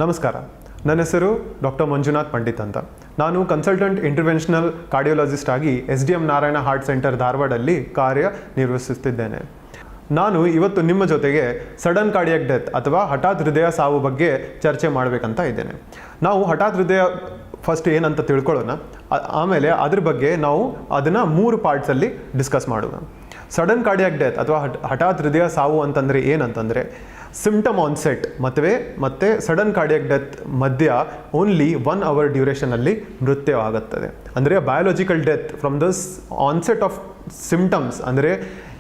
ನಮಸ್ಕಾರ, ನನ್ನ ಹೆಸರು ಡಾಕ್ಟರ್ ಮಂಜುನಾಥ್ ಪಂಡಿತ್ ಅಂತ. ನಾನು ಕನ್ಸಲ್ಟೆಂಟ್ ಇಂಟರ್ವೆನ್ಷನಲ್ ಕಾರ್ಡಿಯೋಲಜಿಸ್ಟ್ ಆಗಿ SDM ನಾರಾಯಣ ಹಾರ್ಟ್ ಸೆಂಟರ್ ಧಾರವಾಡಲ್ಲಿ ಕಾರ್ಯನಿರ್ವಹಿಸುತ್ತಿದ್ದೇನೆ. ನಾನು ಇವತ್ತು ನಿಮ್ಮ ಜೊತೆಗೆ ಸಡನ್ ಕಾರ್ಡಿಯಾಕ್ ಡೆತ್ ಅಥವಾ ಹಠಾತ್ ಹೃದಯ ಸಾವು ಬಗ್ಗೆ ಚರ್ಚೆ ಮಾಡಬೇಕಂತ ಇದ್ದೇನೆ. ನಾವು ಹಠಾತ್ ಹೃದಯ ಫಸ್ಟ್ ಏನಂತ ತಿಳ್ಕೊಳ್ಳೋಣ, ಆಮೇಲೆ ಅದ್ರ ಬಗ್ಗೆ ನಾವು ಅದನ್ನು 3 ಪಾರ್ಟ್ಸಲ್ಲಿ ಡಿಸ್ಕಸ್ ಮಾಡೋಣ. ಸಡನ್ ಕಾರ್ಡಿಯಾಕ್ ಡೆತ್ ಅಥವಾ ಹಠಾತ್ ಹೃದಯ ಸಾವು ಅಂತಂದರೆ ಏನಂತಂದರೆ ಸಿಂಪ್ಟಮ್ ಆನ್ಸೆಟ್ ಮತ್ತು ಸಡನ್ ಕಾರ್ಡಿಯಾಕ್ ಡೆತ್ ಮಧ್ಯ ಓನ್ಲಿ 1 hour ಡ್ಯೂರೇಷನಲ್ಲಿ ಮೃತ್ಯು ಆಗುತ್ತದೆ. ಅಂದರೆ biological death from the onset of symptoms, ಅಂದರೆ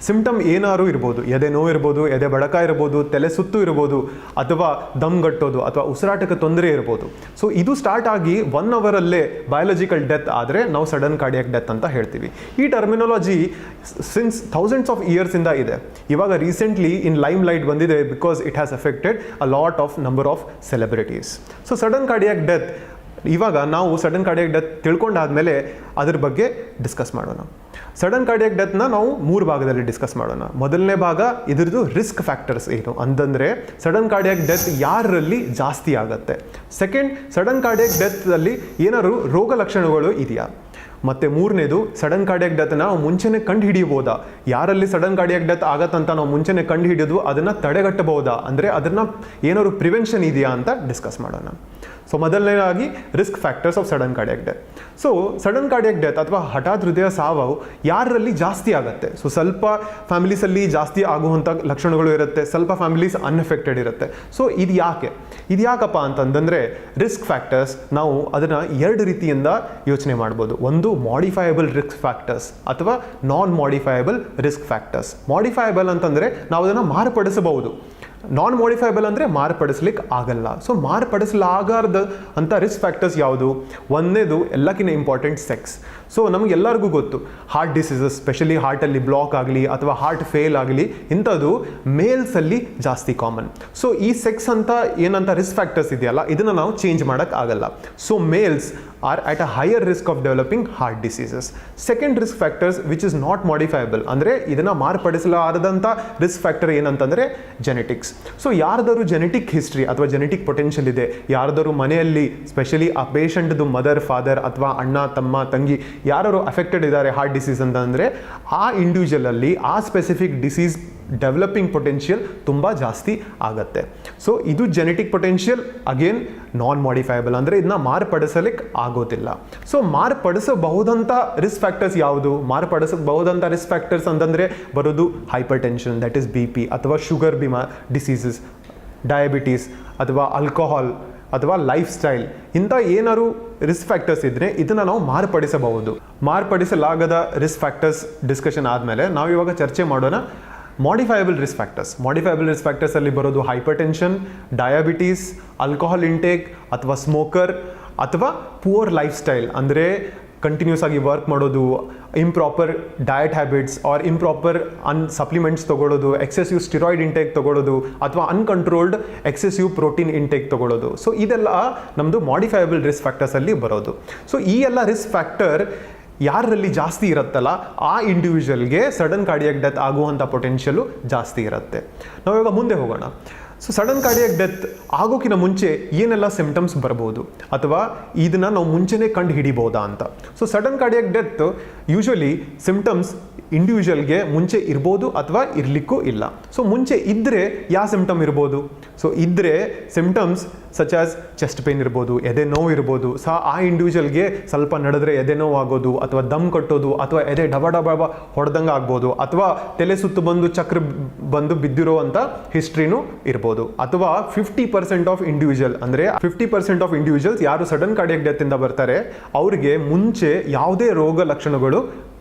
ಸಿಂಪ್ಟಮ್ ಏನಾರು ಇರ್ಬೋದು, ಎದೆ ನೋವು ಇರ್ಬೋದು, ಎದೆ ಬಡಕ ಇರ್ಬೋದು, ತಲೆ ಸುತ್ತು ಇರ್ಬೋದು, ಅಥವಾ ದಮ್ಗಟ್ಟೋದು ಅಥವಾ ಉಸಿರಾಟಕ್ಕೆ ತೊಂದರೆ ಇರ್ಬೋದು. ಸೊ ಇದು ಸ್ಟಾರ್ಟ್ ಆಗಿ 1 hourಲ್ಲೇ ಬಯಾಲಜಿಕಲ್ ಡೆತ್ ಆದರೆ ನಾವು ಸಡನ್ ಕಾರ್ಡಿಯಾಕ್ ಡೆತ್ ಅಂತ ಹೇಳ್ತೀವಿ. ಈ ಟರ್ಮಿನಾಲಜಿ ಸಿನ್ಸ್ ಥೌಸಂಡ್ಸ್ ಆಫ್ ಇಯರ್ಸಿಂದ ಇದೆ. ಇವಾಗ ರೀಸೆಂಟ್ಲಿ ಇನ್ ಲೈಮ್ ಲೈಟ್ ಬಂದಿದೆ because it has affected a lot of number of celebrities. So sudden cardiac death, ಇವಾಗ ನಾವು ಸಡನ್ ಕಾರ್ಡಿಯಾಕ್ ಡೆತ್ ತಿಳ್ಕೊಂಡಾದ್ಮೇಲೆ ಅದ್ರ ಬಗ್ಗೆ ಡಿಸ್ಕಸ್ ಮಾಡೋಣ. ಸಡನ್ ಕಾರ್ಡಿಯಾಕ್ ಡೆತ್ನ ನಾವು 3 ಭಾಗದಲ್ಲಿ ಡಿಸ್ಕಸ್ ಮಾಡೋಣ. ಮೊದಲನೇ ಭಾಗ ಇದರದ್ದು ರಿಸ್ಕ್ ಫ್ಯಾಕ್ಟರ್ಸ್ ಏನು ಅಂತಂದರೆ ಸಡನ್ ಕಾರ್ಡಿಯಾಕ್ ಡೆತ್ ಯಾರಲ್ಲಿ ಜಾಸ್ತಿ ಆಗುತ್ತೆ. ಸೆಕೆಂಡ್, ಸಡನ್ ಕಾರ್ಡಿಯಾಕ್ ಡೆತ್ತಲ್ಲಿ ಏನಾದ್ರು ರೋಗ ಲಕ್ಷಣಗಳು ಇದೆಯಾ. ಮತ್ತು 3ನೇದು, ಸಡನ್ ಕಾರ್ಡಿಯಾಕ್ ಡೆತ್ನ ನಾವು ಮುಂಚೆನೇ ಕಂಡು ಹಿಡಿಯಬಹುದಾ, ಯಾರಲ್ಲಿ ಸಡನ್ ಕಾರ್ಡಿಯಾಕ್ ಡೆತ್ ಆಗತ್ತಂತ ನಾವು ಮುಂಚೆನೇ ಕಂಡು ಹಿಡಿದು ಅದನ್ನು ತಡೆಗಟ್ಟಬಹುದಾ, ಅಂದರೆ ಅದನ್ನು ಏನಾದ್ರು ಪ್ರಿವೆನ್ಷನ್ ಇದೆಯಾ ಅಂತ ಡಿಸ್ಕಸ್ ಮಾಡೋಣ. ಸೊ ಮೊದಲನೇದಾಗಿ risk factors of sudden cardiac death. So sudden cardiac death ಅಥವಾ ಹಠಾತ್ ಹೃದಯ ಸಾವು ಯಾರಲ್ಲಿ ಜಾಸ್ತಿ ಆಗುತ್ತೆ. ಸೊ ಸ್ವಲ್ಪ ಫ್ಯಾಮಿಲೀಸಲ್ಲಿ ಜಾಸ್ತಿ ಆಗುವಂಥ ಲಕ್ಷಣಗಳು ಇರುತ್ತೆ, ಸ್ವಲ್ಪ ಫ್ಯಾಮಿಲೀಸ್ ಅನ್ಎಫೆಕ್ಟೆಡ್ ಇರುತ್ತೆ. ಸೊ ಇದು ಯಾಕಪ್ಪ ಅಂತಂದರೆ ರಿಸ್ಕ್ ಫ್ಯಾಕ್ಟರ್ಸ್ ನಾವು ಅದನ್ನು 2 ರೀತಿಯಿಂದ ಯೋಚನೆ ಮಾಡ್ಬೋದು. ಒಂದು ಮಾಡಿಫೈಯಬಲ್ ರಿಸ್ಕ್ ಫ್ಯಾಕ್ಟರ್ಸ್ ಅಥವಾ ನಾನ್ ಮಾಡಿಫೈಯಬಲ್ ರಿಸ್ಕ್ ಫ್ಯಾಕ್ಟರ್ಸ್. ಮಾಡಿಫೈಯಬಲ್ ಅಂತಂದರೆ ನಾವು ಅದನ್ನು ಮಾರ್ಪಡಿಸಬಹುದು. ನಾನ್ ಮಾಡಿಫೈಬಲ್ ಅಂದರೆ ಮಾರ್ಪಡಿಸ್ಲಿಕ್ಕೆ ಆಗಲ್ಲ. ಸೊ ಮಾರ್ಪಡಿಸಲಾಗದ ಅಂತ ರಿಸ್ಕ್ ಫ್ಯಾಕ್ಟರ್ಸ್ ಯಾವುದು? ಒಂದನೇದು ಎಲ್ಲಕ್ಕಿಂತ ಇಂಪಾರ್ಟೆಂಟ್ ಸೆಕ್ಸ್. ಸೊ ನಮಗೆಲ್ಲರಿಗೂ ಗೊತ್ತು, ಹಾರ್ಟ್ ಡಿಸೀಸಸ್, ಸ್ಪೆಷಲಿ ಹಾರ್ಟಲ್ಲಿ ಬ್ಲಾಕ್ ಆಗಲಿ ಅಥವಾ ಹಾರ್ಟ್ ಫೇಲ್ ಆಗಲಿ, ಇಂಥದ್ದು ಮೇಲ್ಸಲ್ಲಿ ಜಾಸ್ತಿ ಕಾಮನ್. ಸೊ ಈ ಸೆಕ್ಸ್ ಅಂತ ಏನಂತ ರಿಸ್ಕ್ ಫ್ಯಾಕ್ಟರ್ಸ್ ಇದೆಯಲ್ಲ, ಇದನ್ನು ನಾವು ಚೇಂಜ್ ಮಾಡೋಕ್ಕಾಗಲ್ಲ. So males are at a higher risk of developing heart diseases. Second risk factors which is not modifiable, ಅಂದರೆ ಇದನ್ನು ಮಾರ್ಪಡಿಸಲಾರದಂಥ ರಿಸ್ಕ್ ಫ್ಯಾಕ್ಟರ್ ಏನಂತಂದರೆ ಜೆನೆಟಿಕ್ಸ್. ಸೊ ಯಾರ್ದಾದ್ರು ಜೆನೆಟಿಕ್ ಹಿಸ್ಟ್ರಿ ಅಥವಾ ಜೆನೆಟಿಕ್ ಪೊಟೆನ್ಷಿಯಲ್ ಇದೆ, ಯಾರ್ದಾದ್ರು ಮನೆಯಲ್ಲಿ ಸ್ಪೆಷಲಿ ಆ ಪೇಷಂಟ್ದು ಮದರ್, ಫಾದರ್ ಅಥವಾ ಅಣ್ಣ, ತಮ್ಮ, ತಂಗಿ ಯಾರು ಅಫೆಕ್ಟೆಡ್ ಇದ್ದಾರೆ ಹಾರ್ಟ್ ಡಿಸೀಸ್ ಅಂತಂದರೆ ಆ ಇಂಡಿವಿಜುವಲಲ್ಲಿ ಆ ಸ್ಪೆಸಿಫಿಕ್ ಡಿಸೀಸ್ ಡೆವಲಪಿಂಗ್ ಪೊಟೆನ್ಷಿಯಲ್ ತುಂಬ ಜಾಸ್ತಿ ಆಗುತ್ತೆ. ಸೊ ಇದು ಜೆನೆಟಿಕ್ ಪೊಟೆನ್ಷಿಯಲ್, ಅಗೇನ್ ನಾನ್ ಮಾಡಿಫೈಬಲ್, ಅಂದರೆ ಇದನ್ನ ಮಾರ್ಪಡಿಸಲಿಕ್ಕೆ ಆಗೋದಿಲ್ಲ. ಸೊ ಮಾರ್ಪಡಿಸಬಹುದಂಥ ರಿಸ್ಕ್ ಫ್ಯಾಕ್ಟರ್ಸ್ ಯಾವುದು? ಮಾರ್ಪಡಿಸಬಹುದಂಥ ರಿಸ್ಕ್ ಫ್ಯಾಕ್ಟರ್ಸ್ ಅಂತಂದರೆ ಬರೋದು hypertension, that is BP, ಅಥವಾ ಶುಗರ್ ಡಿಸೀಸಸ್, ಡಯಾಬಿಟೀಸ್, ಅಥವಾ ಆಲ್ಕೋಹಾಲ್, ಅಥವಾ ಲೈಫ್ ಸ್ಟೈಲ್. ಇಂಥ ಏನಾದ್ರು ರಿಸ್ಕ್ ಫ್ಯಾಕ್ಟರ್ಸ್ ಇದ್ದರೆ ಇದನ್ನು ನಾವು ಮಾರ್ಪಡಿಸಬಹುದು. ಮಾರ್ಪಡಿಸಲಾಗದ ರಿಸ್ಕ್ ಫ್ಯಾಕ್ಟರ್ಸ್ ಡಿಸ್ಕಷನ್ ಆದಮೇಲೆ ನಾವು ಇವಾಗ ಚರ್ಚೆ ಮಾಡೋಣ modifiable risk factors. Modifiable risk ಫ್ಯಾಕ್ಟರ್ಸಲ್ಲಿ ಬರೋದು hypertension, diabetes, alcohol intake ಅಥವಾ ಸ್ಮೋಕರ್, ಅಥವಾ ಪುವರ್ ಲೈಫ್ ಸ್ಟೈಲ್, ಅಂದರೆ ಕಂಟಿನ್ಯೂಸ್ ಆಗಿ ವರ್ಕ್ ಮಾಡೋದು, improper diet habits or improper supplements ತೊಗೊಳ್ಳೋದು, ಎಕ್ಸೆಸಿವ್ ಸ್ಟಿರಾಯ್ಡ್ ಇಂಟೇಕ್ ತೊಗೊಳ್ಳೋದು, ಅಥವಾ ಅನ್ಕಂಟ್ರೋಲ್ಡ್ ಎಕ್ಸೆಸಿವ್ ಪ್ರೋಟೀನ್ ಇಂಟೇಕ್ ತೊಗೊಳ್ಳೋದು. ಸೊ ಇದೆಲ್ಲ ನಮ್ಮದು ಮಾಡಿಫೈಯಬಲ್ ರಿಸ್ಕ್ ಫ್ಯಾಕ್ಟರ್ಸಲ್ಲಿ ಬರೋದು. ಸೊ ಈ ಎಲ್ಲ ರಿಸ್ಕ್ ಫ್ಯಾಕ್ಟರ್ ಯಾರಲ್ಲಿ ಜಾಸ್ತಿ ಇರುತ್ತಲ್ಲ ಆ ಇಂಡಿವಿಜುವಲ್ಗೆ ಸಡನ್ ಕಾರ್ಡಿಯಾಕ್ ಡೆತ್ ಆಗುವಂಥ ಪೊಟೆನ್ಷಿಯಲು ಜಾಸ್ತಿ ಇರುತ್ತೆ. ನಾವಿವಾಗ ಮುಂದೆ ಹೋಗೋಣ. ಸೊ ಸಡನ್ ಕಾರ್ಡಿಯಾಕ್ ಡೆತ್ ಆಗೋಕ್ಕಿಂತ ಮುಂಚೆ ಏನೆಲ್ಲ ಸಿಂಪ್ಟಮ್ಸ್ ಬರ್ಬೋದು ಅಥವಾ ಇದನ್ನು ನಾವು ಮುಂಚೆನೇ ಕಂಡು ಹಿಡಿಬೋದಾ ಅಂತ. So sudden cardiac death usually symptoms ಇಂಡಿವಿಜುವಲ್ಗೆ ಮುಂಚೆ ಇರ್ಬೋದು ಅಥವಾ ಇರಲಿಕ್ಕೂ ಇಲ್ಲ. ಸೊ ಮುಂಚೆ ಇದ್ದರೆ ಯಾವ ಸಿಂಪ್ಟಮ್ ಇರ್ಬೋದು? ಸೊ ಇದ್ದರೆ symptoms such as chest pain ಇರ್ಬೋದು, ಎದೆ ನೋವು ಇರ್ಬೋದು. ಆ ಇಂಡಿವಿಜುವಲ್ಗೆ ಸ್ವಲ್ಪ ನಡೆದ್ರೆ ಎದೆ ನೋವು ಆಗೋದು, ಅಥವಾ ದಮ್ ಕಟ್ಟೋದು, ಅಥವಾ ಎದೆ ಡಬ ಹೊಡೆದಂಗೆ ಆಗ್ಬೋದು, ಅಥವಾ ತಲೆ ಸುತ್ತು ಬಂದು ಚಕ್ರ ಬಂದು ಬಿದ್ದಿರೋ ಅಂಥ ಹಿಸ್ಟ್ರಿನೂ ಇರ್ಬೋದು. ಅಥವಾ 50% ಆಫ್ ಇಂಡಿವಿಜುವಲ್, ಅಂದರೆ 50% ಆಫ್ ಇಂಡಿವಿಜುವಲ್ಸ್ ಯಾರು ಸಡನ್ ಕಾರ್ಡಿಯಾಕ್ ಡೆತ್ತಿಂದ ಬರ್ತಾರೆ ಅವ್ರಿಗೆ ಮುಂಚೆ ಯಾವುದೇ ರೋಗ ಲಕ್ಷಣಗಳು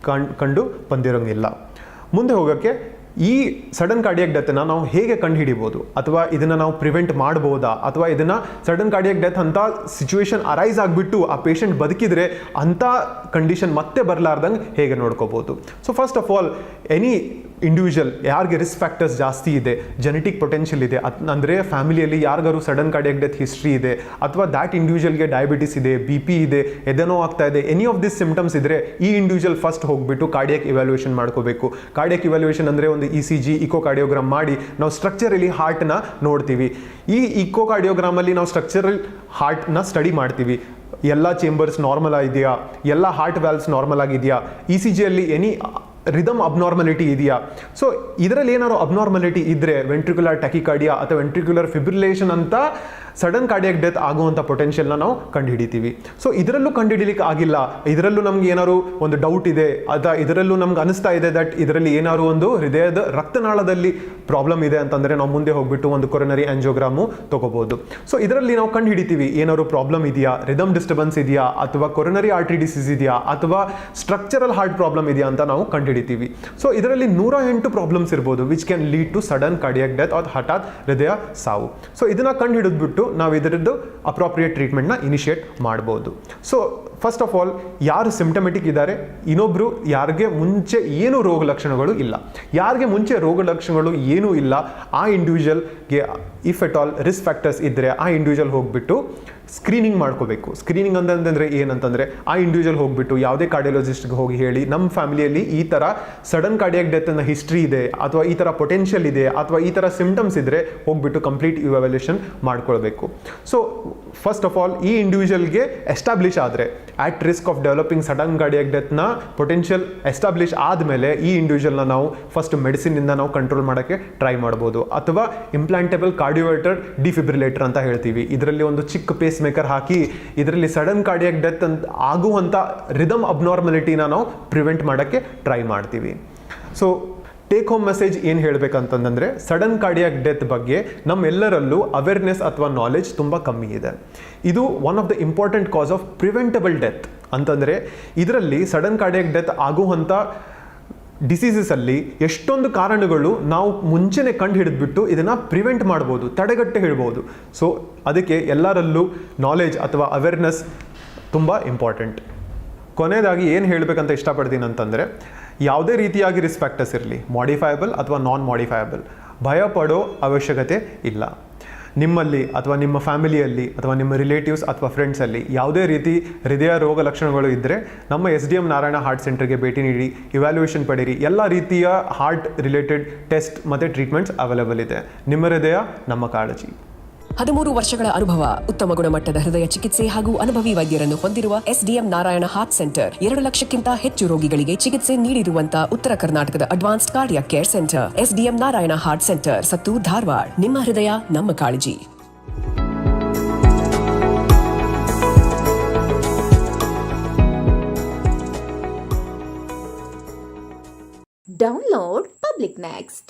ಕಂಡು ಬಂದಿರೋಂಗಿಲ್ಲ. ಮುಂದೆ ಹೋಗೋಕ್ಕೆ ಈ ಸಡನ್ ಕಾರ್ಡಿಯಾಕ್ ಡೆತ್ನ ನಾವು ಹೇಗೆ ಕಂಡು ಹಿಡಿಬೋದು, ಅಥವಾ ಇದನ್ನು ನಾವು ಪ್ರಿವೆಂಟ್ ಮಾಡ್ಬೋದಾ, ಅಥವಾ ಇದನ್ನು ಸಡನ್ ಕಾರ್ಡಿಯಾಕ್ ಡೆತ್ ಅಂತ ಸಿಚುವೇಶನ್ ಅರೈಸ್ ಆಗಿಬಿಟ್ಟು ಆ ಪೇಷಂಟ್ ಬದುಕಿದ್ರೆ ಅಂಥ ಕಂಡೀಷನ್ ಮತ್ತೆ ಬರಲಾರ್ದಂಗೆ ಹೇಗೆ ನೋಡ್ಕೋಬೋದು. So first of all any individual ಯಾರಿಗೆ ರಿಸ್ಕ್ ಫ್ಯಾಕ್ಟರ್ಸ್ ಜಾಸ್ತಿ ಇದೆ, ಜೆನೆಟಿಕ್ ಪೊಟೆನ್ಷಿಯಲ್ ಇದೆ, ಅಂದರೆ ಫ್ಯಾಮಿಲಿಯಲ್ಲಿ ಯಾರಿಗಾರು ಸಡನ್ ಕಾರ್ಡಿಯಾಕ್ ಡೆತ್ ಹಿಸ್ಟ್ರಿ ಇದೆ, ಅಥವಾ ದ್ಯಾಟ್ ಇಂಡಿವಿಜುವಲ್ಗೆ ಡಯಾಬಿಟಿಸ್ ಇದೆ, BP ಇದೆ, ಎದೆನೋ ಆಗ್ತಾ ಇದೆ, ಎನಿ ಆಫ್ ದಿಸ್ ಸಿಂಪ್ಟಮ್ಸ್ ಇದ್ದರೆ ಈ ಇಂಡಿವಿಜುವಲ್ ಫಸ್ಟ್ ಹೋಗ್ಬಿಟ್ಟು ಕಾರ್ಡಿಯಾಕ್ ಇವ್ಯಾಲ್ಯೂಯೇಷನ್ ಮಾಡ್ಕೋಬೇಕು. ಕಾರ್ಡಿಯಾಕ್ ಇವ್ಯಾಲ್ಯೂಯೇಷನ್ ಅಂದರೆ ಒಂದು ECG ಇಕೋಕಾರ್ಡಿಯೋಗ್ರಾಮ್ ಮಾಡಿ ನಾವು ಸ್ಟ್ರಕ್ಚರಲಿ ಹಾರ್ಟ್ನ ನೋಡ್ತೀವಿ. ಈ ಇಕೋಕಾರ್ಡಿಯೋಗ್ರಾಮಲ್ಲಿ ನಾವು ಸ್ಟ್ರಕ್ಚರಲ್ ಹಾರ್ಟ್ನ ಸ್ಟಡಿ ಮಾಡ್ತೀವಿ. ಎಲ್ಲ ಚೇಂಬರ್ಸ್ ನಾರ್ಮಲ್ ಆಗಿದೆಯಾ, ಎಲ್ಲ ಹಾರ್ಟ್ ವ್ಯಾಲ್ವ್ಸ್ ನಾರ್ಮಲ್ ಆಗಿದೆಯಾ, ECGಯಲ್ಲಿ ಎನಿ ರಿದಮ್ ಅಬ್ನಾರ್ಮಲಿಟಿ ಇದೆಯಾ. ಸೊ ಇದರಲ್ಲಿ ಏನಾದ್ರು ಅಬ್ನಾರ್ಮಲಿಟಿ ಇದ್ದರೆ ವೆಂಟ್ರಿಕ್ಯುಲರ್ ಟ್ಯಾಕಿಕಾರ್ಡಿಯಾ ಅಥವಾ ವೆಂಟ್ರಿಕ್ಯುಲರ್ ಫಿಬ್ರಿಲೇಷನ್ ಅಂತ ಸಡನ್ ಕಾರ್ಡಿಯಾಕ್ ಡೆತ್ ಆಗುವಂಥ ಪೊಟೆನ್ಷಿಯಲ್ನ ನಾವು ಕಂಡುಹಿಡಿತೀವಿ. ಸೊ ಇದರಲ್ಲೂ ಕಂಡುಹಿಡಿಲಿಕ್ಕೆ ಆಗಿಲ್ಲ, ಇದರಲ್ಲೂ ನಮ್ಗೆ ಏನಾದ್ರು ಒಂದು ಡೌಟ್ ಇದೆ ಅಥವಾ ಇದರಲ್ಲೂ ನಮ್ಗೆ ಅನಿಸ್ತಾ ಇದೆ ದಟ್ ಇದರಲ್ಲಿ ಏನಾದ್ರು ಒಂದು ಹೃದಯದ ರಕ್ತನಾಳದಲ್ಲಿ ಪ್ರಾಬ್ಲಮ್ ಇದೆ ಅಂತಂದರೆ ನಾವು ಮುಂದೆ ಹೋಗ್ಬಿಟ್ಟು ಒಂದು ಕೊರೊನರಿ ಆಂಜಿಯೋಗ್ರಾಮು ತಗೋಬಹುದು. ಸೊ ಇದರಲ್ಲಿ ನಾವು ಕಂಡುಹಿಡಿತೀವಿ ಏನಾದ್ರು ಪ್ರಾಬ್ಲಮ್ ಇದೆಯಾ, ರಿದಮ್ ಡಿಸ್ಟರ್ಬೆನ್ಸ್ ಇದೆಯಾ, ಅಥವಾ ಕೊರೊನರಿ ಆರ್ಟರಿ ಡಿಸೀಸ್ ಇದೆಯಾ, ಅಥವಾ ಸ್ಟ್ರಕ್ಚರಲ್ ಹಾರ್ಟ್ ಪ್ರಾಬ್ಲಮ್ ಇದೆಯಾ ಅಂತ ನಾವು ಕಂಡುಹಿಡಿತೀವಿ. ಸೊ ಇದರಲ್ಲಿ 108 ಪ್ರಾಬ್ಲಮ್ಸ್ ಇರ್ಬೋದು which can lead to sudden cardiac death ಅಥವಾ ಹಠಾತ್ ಹೃದಯ ಸಾವು. ಸೊ ಇದನ್ನ ಕಂಡುಹಿಡಿದ್ಬಿಟ್ಟು ನಾವು ಇದರದ್ದು ಅಪ್ರಾಪ್ರಿಯೇಟ್ ಟ್ರೀಟ್ಮೆಂಟ್ನ ಇನಿಷಿಯೇಟ್ ಮಾಡ್ಬೋದು. ಸೊ ಫಸ್ಟ್ ಆಫ್ ಆಲ್ ಯಾರು ಸಿಂಪ್ಟಮೆಟಿಕ್ ಇದ್ದಾರೆ, ಇನ್ನೊಬ್ರು ಯಾರಿಗೆ ಮುಂಚೆ ಏನು ರೋಗ ಲಕ್ಷಣಗಳು ಇಲ್ಲ, ಯಾರಿಗೆ ಮುಂಚೆ ರೋಗ ಲಕ್ಷಣಗಳು ಏನೂ ಇಲ್ಲ ಆ ಇಂಡಿವಿಜುವಲ್ಗೆ if at all risk factors ಇದ್ದರೆ ಆ ಇಂಡಿವಿಜುವಲ್ ಹೋಗ್ಬಿಟ್ಟು ಸ್ಕ್ರೀನಿಂಗ್ ಮಾಡ್ಕೋಬೇಕು. ಸ್ಕ್ರೀನಿಂಗ್ ಅಂತಂದರೆ ಏನಂತಂದರೆ ಆ ಇಂಡಿವಿಜುವಲ್ ಹೋಗ್ಬಿಟ್ಟು ಯಾವುದೇ ಕಾರ್ಡಿಯಾಲಜಿಸ್ಟ್ಗೆ ಹೋಗಿ ಹೇಳಿ ನಮ್ಮ ಫ್ಯಾಮಿಲಿಯಲ್ಲಿ ಈ ಥರ ಸಡನ್ ಕಾರ್ಡಿಯಾಕ್ ಡೆತ್ನ ಹಿಸ್ಟ್ರಿ ಇದೆ, ಅಥವಾ ಈ ಥರ ಪೊಟೆನ್ಷಿಯಲ್ ಇದೆ, ಅಥವಾ ಈ ಥರ ಸಿಂಪ್ಟಮ್ಸ್ ಇದ್ದರೆ ಹೋಗ್ಬಿಟ್ಟು ಕಂಪ್ಲೀಟ್ ಇವ್ಯಾಲ್ಯೂಯೇಷನ್ ಮಾಡ್ಕೊಳ್ಬೇಕು. ಸೊ ಫಸ್ಟ್ ಆಫ್ ಆಲ್ ಈ ಇಂಡಿವಿಜುವಲ್ಗೆ ಎಸ್ಟಾಬ್ಲಿಷ್ ಆದರೆ at risk of developing sudden cardiac ಡೆತ್ನ ಪೊಟೆನ್ಷಿಯಲ್ ಎಸ್ಟಾಬ್ಲಿಷ್ ಆದಮೇಲೆ ಈ ಇಂಡಿವಿಜುವಲ್ನ ನಾವು ಫಸ್ಟ್ ಮೆಡಿಸಿನಿಂದ ನಾವು ಕಂಟ್ರೋಲ್ ಮಾಡೋಕ್ಕೆ ಟ್ರೈ ಮಾಡ್ಬೋದು, ಅಥವಾ ಇಂಪ್ಲಾಂಟೇಬಲ್ ಕಾರ್ಡಿಯೋವರ್ಟರ್ ಡಿಫಿಬ್ರಿಲೇಟರ್ ಅಂತ ಹೇಳ್ತೀವಿ. ಇದರಲ್ಲಿ ಒಂದು ಚಿಕ್ಕ ಪೇಸ್ ಮೇಕರ್ ಹಾಕಿ ಇದರಲ್ಲಿ ಸಡನ್ ಕಾರ್ಡಿಯಾಕ್ ಡೆತ್ ಅಂತ ಆಗುವಂಥ ರಿದಮ್ ಅಬ್ನಾರ್ಮಲಿಟಿನ ನಾವು ಪ್ರಿವೆಂಟ್ ಮಾಡೋಕ್ಕೆ ಟ್ರೈ ಮಾಡ್ತೀವಿ. ಸೊ ಟೇಕ್ ಹೋಮ್ ಮೆಸೇಜ್ ಏನು ಹೇಳಬೇಕಂತಂದರೆ ಸಡನ್ ಕಾರ್ಡಿಯಾಕ್ ಡೆತ್ ಬಗ್ಗೆ ನಮ್ಮೆಲ್ಲರಲ್ಲೂ ಅವೇರ್ನೆಸ್ ಅಥವಾ ನಾಲೆಜ್ ತುಂಬ ಕಮ್ಮಿ ಇದೆ. ಇದು one of the important cos of preventable death. ಅಂತಂದರೆ ಇದರಲ್ಲಿ ಸಡನ್ ಕಾರ್ಡಿಯಾಕ್ ಡೆತ್ ಆಗುವಂಥ ಡಿಸೀಸಸಲ್ಲಿ ಎಷ್ಟೊಂದು ಕಾರಣಗಳು ನಾವು ಮುಂಚೆನೇ ಕಂಡು ಹಿಡಿದ್ಬಿಟ್ಟು ಇದನ್ನು ಪ್ರಿವೆಂಟ್ ಮಾಡ್ಬೋದು, ತಡೆಗಟ್ಟೆ ಹೇಳ್ಬೋದು. ಸೊ ಅದಕ್ಕೆ ಎಲ್ಲರಲ್ಲೂ ನಾಲೆಜ್ ಅಥವಾ ಅವೇರ್ನೆಸ್ ತುಂಬ ಇಂಪಾರ್ಟೆಂಟ್. ಕೊನೆಯದಾಗಿ ಏನು ಹೇಳಬೇಕಂತ ಇಷ್ಟಪಡ್ತೀನಿ ಅಂತಂದರೆ ಯಾವುದೇ ರೀತಿಯಾಗಿ ರಿಸ್ಕ್ ಫ್ಯಾಕ್ಟರ್ಸ್ ಇರಲಿ, ಮಾಡಿಫೈಯಬಲ್ ಅಥವಾ ನಾನ್ ಮಾಡಿಫೈಯಬಲ್, ಭಯ ಪಡೋ ಅವಶ್ಯಕತೆ ಇಲ್ಲ. ನಿಮ್ಮಲ್ಲಿ ಅಥವಾ ನಿಮ್ಮ ಫ್ಯಾಮಿಲಿಯಲ್ಲಿ ಅಥವಾ ನಿಮ್ಮ ರಿಲೇಟಿವ್ಸ್ ಅಥವಾ ಫ್ರೆಂಡ್ಸಲ್ಲಿ ಯಾವುದೇ ರೀತಿ ಹೃದಯ ರೋಗ ಲಕ್ಷಣಗಳು ಇದ್ದರೆ ನಮ್ಮ SDM ನಾರಾಯಣ ಹಾರ್ಟ್ ಸೆಂಟರ್ಗೆ ಭೇಟಿ ನೀಡಿ, ಇವ್ಯಾಲ್ಯೂಯೇಷನ್ ಪಡೀರಿ. ಎಲ್ಲ ರೀತಿಯ ಹಾರ್ಟ್ ರಿಲೇಟೆಡ್ ಟೆಸ್ಟ್ ಮತ್ತು ಟ್ರೀಟ್ಮೆಂಟ್ಸ್ ಅವೈಲೇಬಲ್ ಇದೆ. ನಿಮ್ಮ ಹೃದಯ ನಮ್ಮ ಕಾಳಜಿ. 13 ವರ್ಷಗಳ ಅನುಭವ, ಉತ್ತಮ ಗುಣಮಟ್ಟದ ಹೃದಯ ಚಿಕಿತ್ಸೆ ಹಾಗೂ ಅನುಭವಿ ವೈದ್ಯರನ್ನು ಹೊಂದಿರುವ SDM ನಾರಾಯಣ ಹಾರ್ಟ್ ಸೆಂಟರ್ 2 ಲಕ್ಷಕ್ಕಿಂತ ಹೆಚ್ಚು ರೋಗಿಗಳಿಗೆ ಚಿಕಿತ್ಸೆ ನೀಡಿರುವಂತಹ ಉತ್ತರ ಕರ್ನಾಟಕದ advanced cardiac care center SDM Narayana heart center, Sattur, Dharwad. ನಿಮ್ಮ ಹೃದಯ ನಮ್ಮ ಕಾಳಜಿ. Download Public Next.